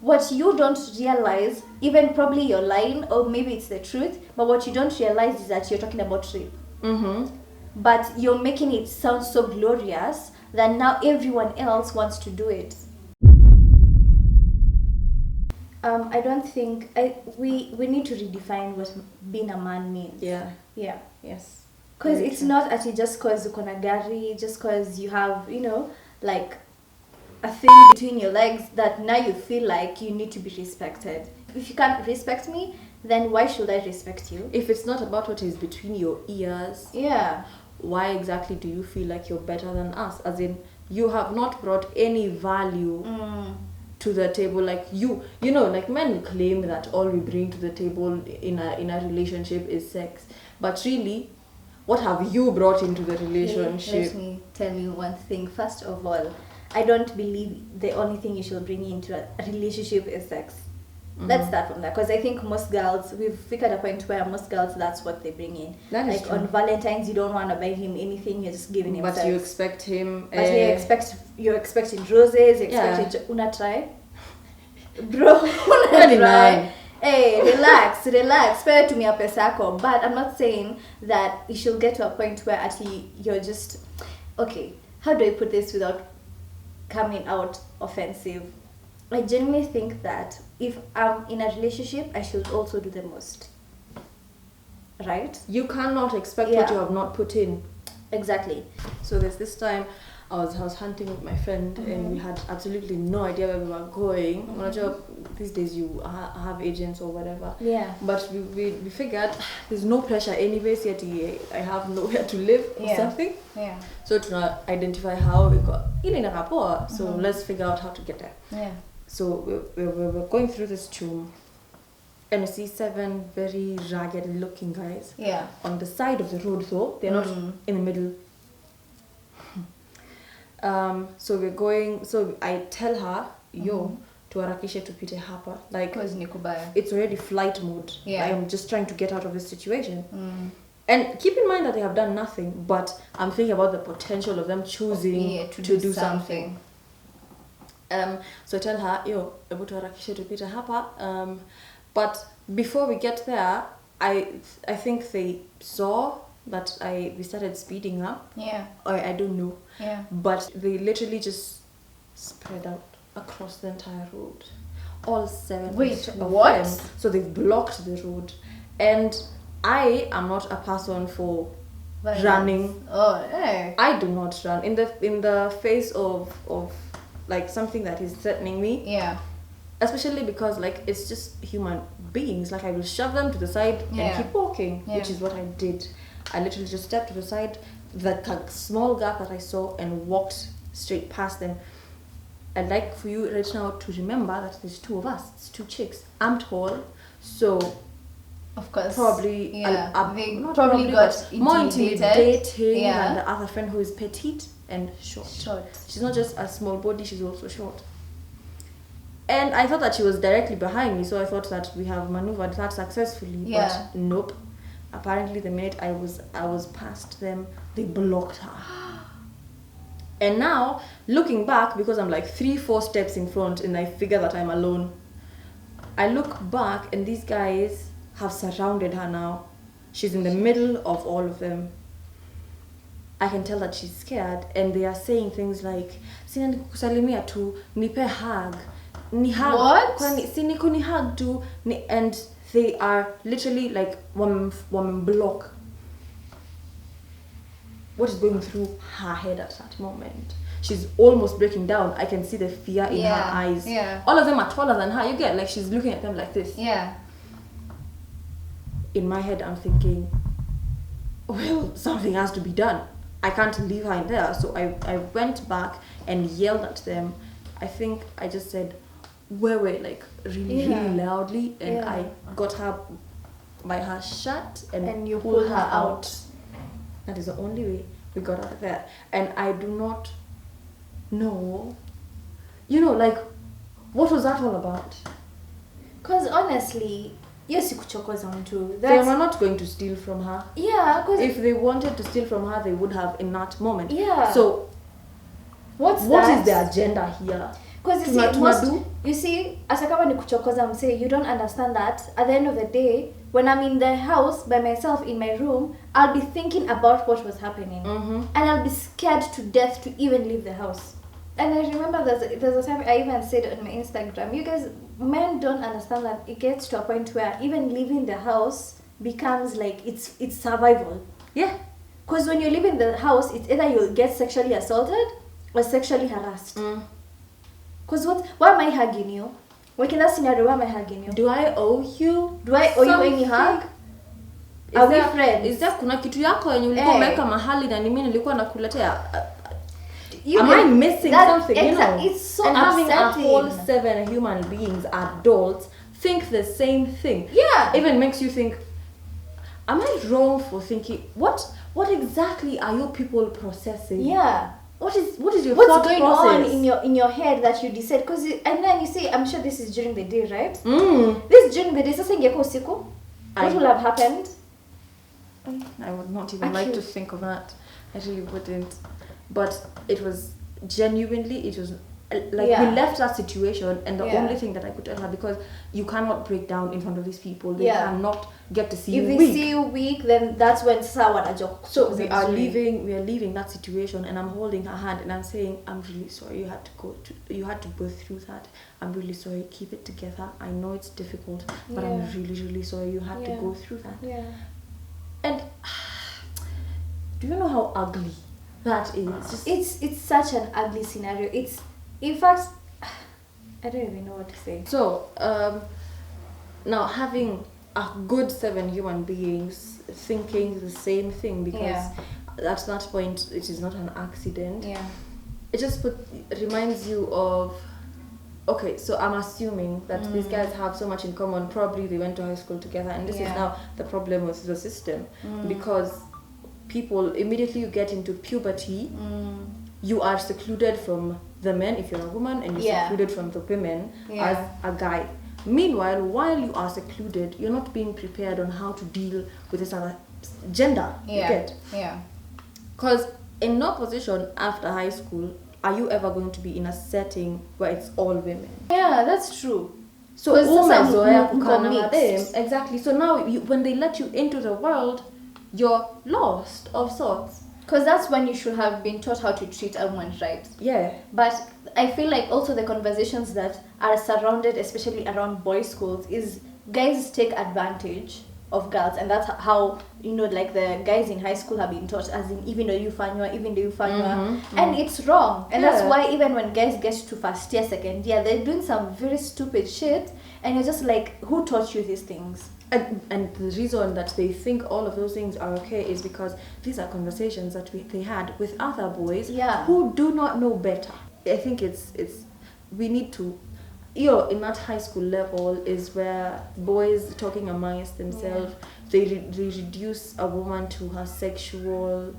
what you don't realize, even probably you're lying, or maybe it's the truth, but what you don't realize is that you're talking about rape. But you're making it sound so glorious that now everyone else wants to do it. I don't think we need to redefine what being a man means. Yeah. Yes. Because it's not actually just because uko na gari, just because you have, like a thing between your legs that now you feel like you need to be respected. If you can't respect me, then why should I respect you? If it's not about what is between your ears, why exactly do you feel like you're better than us? As in, you have not brought any value to the table. Like like men claim that all we bring to the table in a relationship is sex, but really, what have you brought into the relationship? Let me tell you one thing. First of all, I don't believe the only thing you should bring into a relationship is sex. Let's start from that, because I think most girls, we've figured a point where most girls, that's what they bring in. That is like true. On Valentine's, you don't want to buy him anything, you're just giving him but sex. You expect him. But you're expecting roses, you're expecting una try. Bro, una try. Hey, relax. Spare to me a pesako. But I'm not saying that you should get to a point where actually you're just okay. How do I put this without coming out offensive? I genuinely think that if I'm in a relationship, I should also do the most. Right? You cannot expect what you have not put in. Exactly. So there's this time I was hunting with my friend and we had absolutely no idea where we were going. These days you have agents or whatever. Yeah. But we figured there's no pressure anyways, yet I have nowhere to live or something. Yeah. So to identify how we got in a rapport. So let's figure out how to get there. Yeah. So we're going through this tomb. And we see 7 very ragged looking guys. Yeah. On the side of the road though. They're not in the middle. So we're going, so I tell her, tuharakishe tupite hapa. Like, it's already flight mode. Yeah. I'm just trying to get out of this situation. And keep in mind that they have done nothing, but I'm thinking about the potential of them choosing to do something. So I tell her, ebu tuharakishe tupite hapa. But before we get there, I think they saw that we started speeding up. Yeah. Or I don't know. Yeah. But they literally just spread out across the entire road. All 7 Wait, of what? them. So they've blocked the road. And I am not a person for running. Oh, hey. I do not run. In the face of like something that is threatening me. Yeah. Especially because like it's just human beings. Like I will shove them to the side and keep walking, which is what I did. I literally just stepped to the side, that small gap that I saw, and walked straight past them. I'd like for you right now to remember that there's 2 of us. It's 2 chicks. I'm tall, so of course probably they probably got more intimidating than the other friend who is petite and short. She's not just a small body, she's also short. And I thought that she was directly behind me, so I thought that we have maneuvered that successfully. But nope. Apparently the minute I was past them, they blocked her. And now, looking back, because I'm like 3-4 steps in front and I figure that I'm alone, I look back and these guys have surrounded her now. She's in the middle of all of them. I can tell that she's scared, and they are saying things like, "Sina nikusalimia tu, nipe hug." Ni hug. What? Sini kuni hug tu, and they are literally like woman block. What is going through her head at that moment? She's almost breaking down. I can see the fear in her eyes. Yeah. All of them are taller than her. You get like she's looking at them like this. Yeah. In my head, I'm thinking, well, something has to be done. I can't leave her in there. So I went back and yelled at them. I think I just said, where like really loudly, and I got her by her shirt and you pulled her out. That is the only way we got out of there. And I do not know, like, what was that all about? Because honestly, yes, kuchokoza mtu. They were not going to steal from her. Yeah, because if they wanted to steal from her, they would have in that moment. Yeah. So, what that? is the agenda here? Because you see, as a kama ni kuchokoza mse, you don't understand that at the end of the day, when I'm in the house by myself in my room, I'll be thinking about what was happening. And I'll be scared to death to even leave the house. And I remember there's a time I even said on my Instagram, you guys, men don't understand that it gets to a point where even leaving the house becomes like it's survival. Yeah. Because when you live in the house, it's either you'll get sexually assaulted or sexually harassed. Because why am I hugging you? Like in that scenario, why am I hugging you? Do I owe you? Do I owe you any hug? Are we friends? Is there kuna kitu yako yenye ulikuwa umeweka mahali na mimi nilikuwa nakuletea? Am I missing something? You know, it's so and upsetting. having a whole 7 human beings, adults, think the same thing. Yeah. Even makes you think, am I wrong for thinking, what exactly are you people processing? Yeah. What is your What's thought going process? on in your head that you decide? Because and then you say, I'm sure this is during the day, right? Mm. This during the day. Sasa ingekuwa usiku, what will have happened? I would not even like to think of that. I really wouldn't. But it was genuinely, it was like we left that situation, and the only thing that I could tell her, because you cannot break down in front of these people, they cannot get to see you weak. If they see you weak, then that's when someone joke. So we are leaving that situation, and I'm holding her hand and I'm saying, I'm really sorry you had to go through that. I'm really sorry, keep it together. I know it's difficult, but I'm really, really sorry you had to go through that. Yeah. And do you know how ugly that is? It's such an ugly scenario. It's, in fact, I don't even know what to say. So, now having a good 7 human beings thinking the same thing, because at that point it is not an accident. Yeah. It just reminds you of, okay, so I'm assuming that these guys have so much in common. Probably they went to high school together, and this is now the problem with the system, because people, immediately you get into puberty, you are secluded from the men if you're a woman, and you're secluded from the women as a guy. Meanwhile, while you are secluded, you're not being prepared on how to deal with this other gender. You get? Yeah. Because in no position after high school are you ever going to be in a setting where it's all women. Yeah, that's true. So exactly. So now when they let you into the world, you're lost of sorts. Because that's when you should have been taught how to treat a woman right. Yeah. But I feel like also the conversations that are surrounded, especially around boys' schools, is guys take advantage of girls, and that's how, you know, like the guys in high school have been taught, as in even though you fanywa, and it's wrong. And that's why even when guys get to first year, second year, they're doing some very stupid shit, and you're just like, who taught you these things? And the reason that they think all of those things are okay is because these are conversations that they had with other boys who do not know better. I think we need to, in that high school level is where boys talking amongst themselves, they reduce a woman to her sexual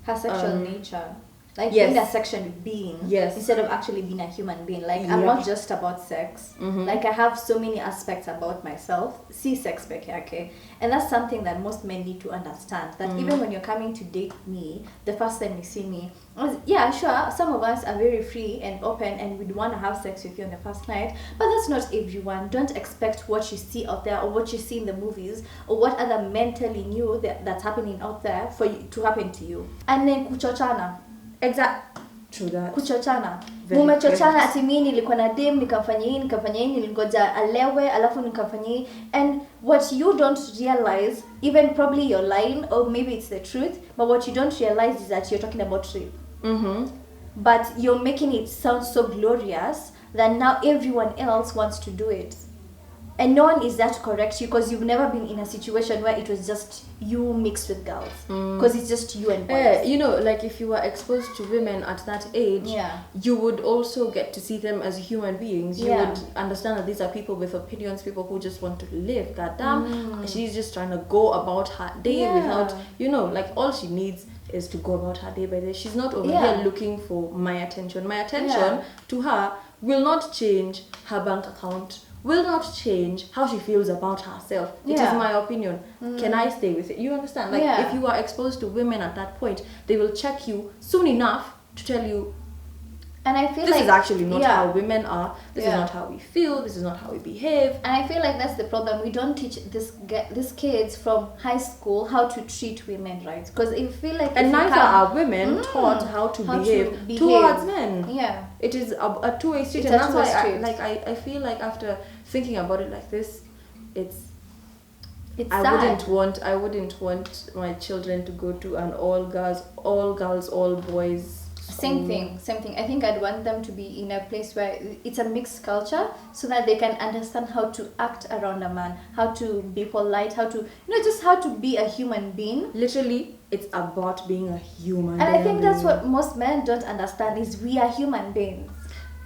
nature. Like being a sexual being instead of actually being a human being. Like I'm not just about sex. Like I have so many aspects about myself. See sex peke yake. And that's something that most men need to understand. That even when you're coming to date me, the first time you see me, sure, some of us are very free and open and we'd want to have sex with you on the first night. But that's not everyone. Don't expect what you see out there or what you see in the movies or what other men telling you that's happening out there for you to happen to you. And then kuchochana. Exact. True that. Kuchochana. Mumechochana ati mimi nilikuwa na dem nikafanya hii nilingoja alewe alafu nikafanya hii, and what you don't realize, even probably you're lying or maybe it's the truth, but what you don't realize is that you're talking about rape. But you're making it sound so glorious that now everyone else wants to do it. And no one is there to correct you because you've never been in a situation where it was just you mixed with girls. Because it's just you and boys. You know, like if you were exposed to women at that age, you would also get to see them as human beings. You would understand that these are people with opinions, people who just want to live. Goddamn, she's just trying to go about her day without, like all she needs is to go about her day by day. She's not over here looking for my attention. My attention to her will not change her bank account, will not change how she feels about herself. It is my opinion. Can I stay with it? You understand? Like if you are exposed to women at that point, they will check you soon enough to tell you, And I feel this like is actually not how women are. This is Yeah. not how we feel. This is not how we behave. And I feel like that's the problem. We don't teach these kids from high school how to treat women, right? Because I feel like And neither are women taught how to behave towards men. Yeah. It is a two-way street, It's and a that's why two-way I feel like after thinking about it like this, It's I sad. wouldn't want my children to go to an all girls, all boys. Same thing. I think I'd want them to be in a place where it's a mixed culture, so that they can understand how to act around a man, how to be polite, how to, just how to be a human being. Literally, it's about being a human. And I think that's what most men don't understand, is we are human beings.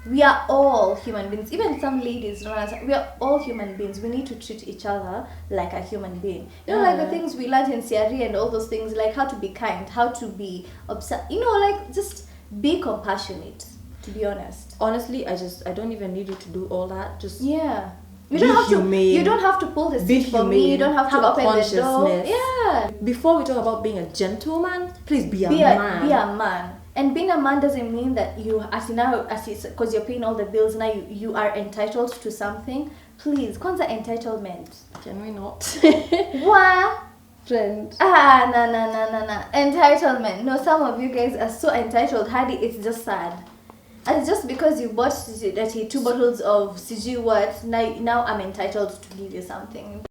We are all human beings. Even some ladies don't understand. We are all human beings. We need to treat each other like a human being. Like the things we learned in CRE and all those things, like how to be kind, how to be obsessed. Like just be compassionate, to be honest. Honestly, I don't even need you to do all that. Just You be don't have humane. to. You don't have to pull the seat for me. You don't have to Have a open the door. consciousness. Yeah. Before we talk about being a gentleman, please be a man. Be a man. And being a man doesn't mean that you, because you're paying all the bills now, you are entitled to something. Please, kwanza entitlement. Can we not? What? Friend. No. Entitlement. No, some of you guys are so entitled, Hadi, it's just sad. And it's just because you bought 2 bottles of CG what, now I'm entitled to give you something.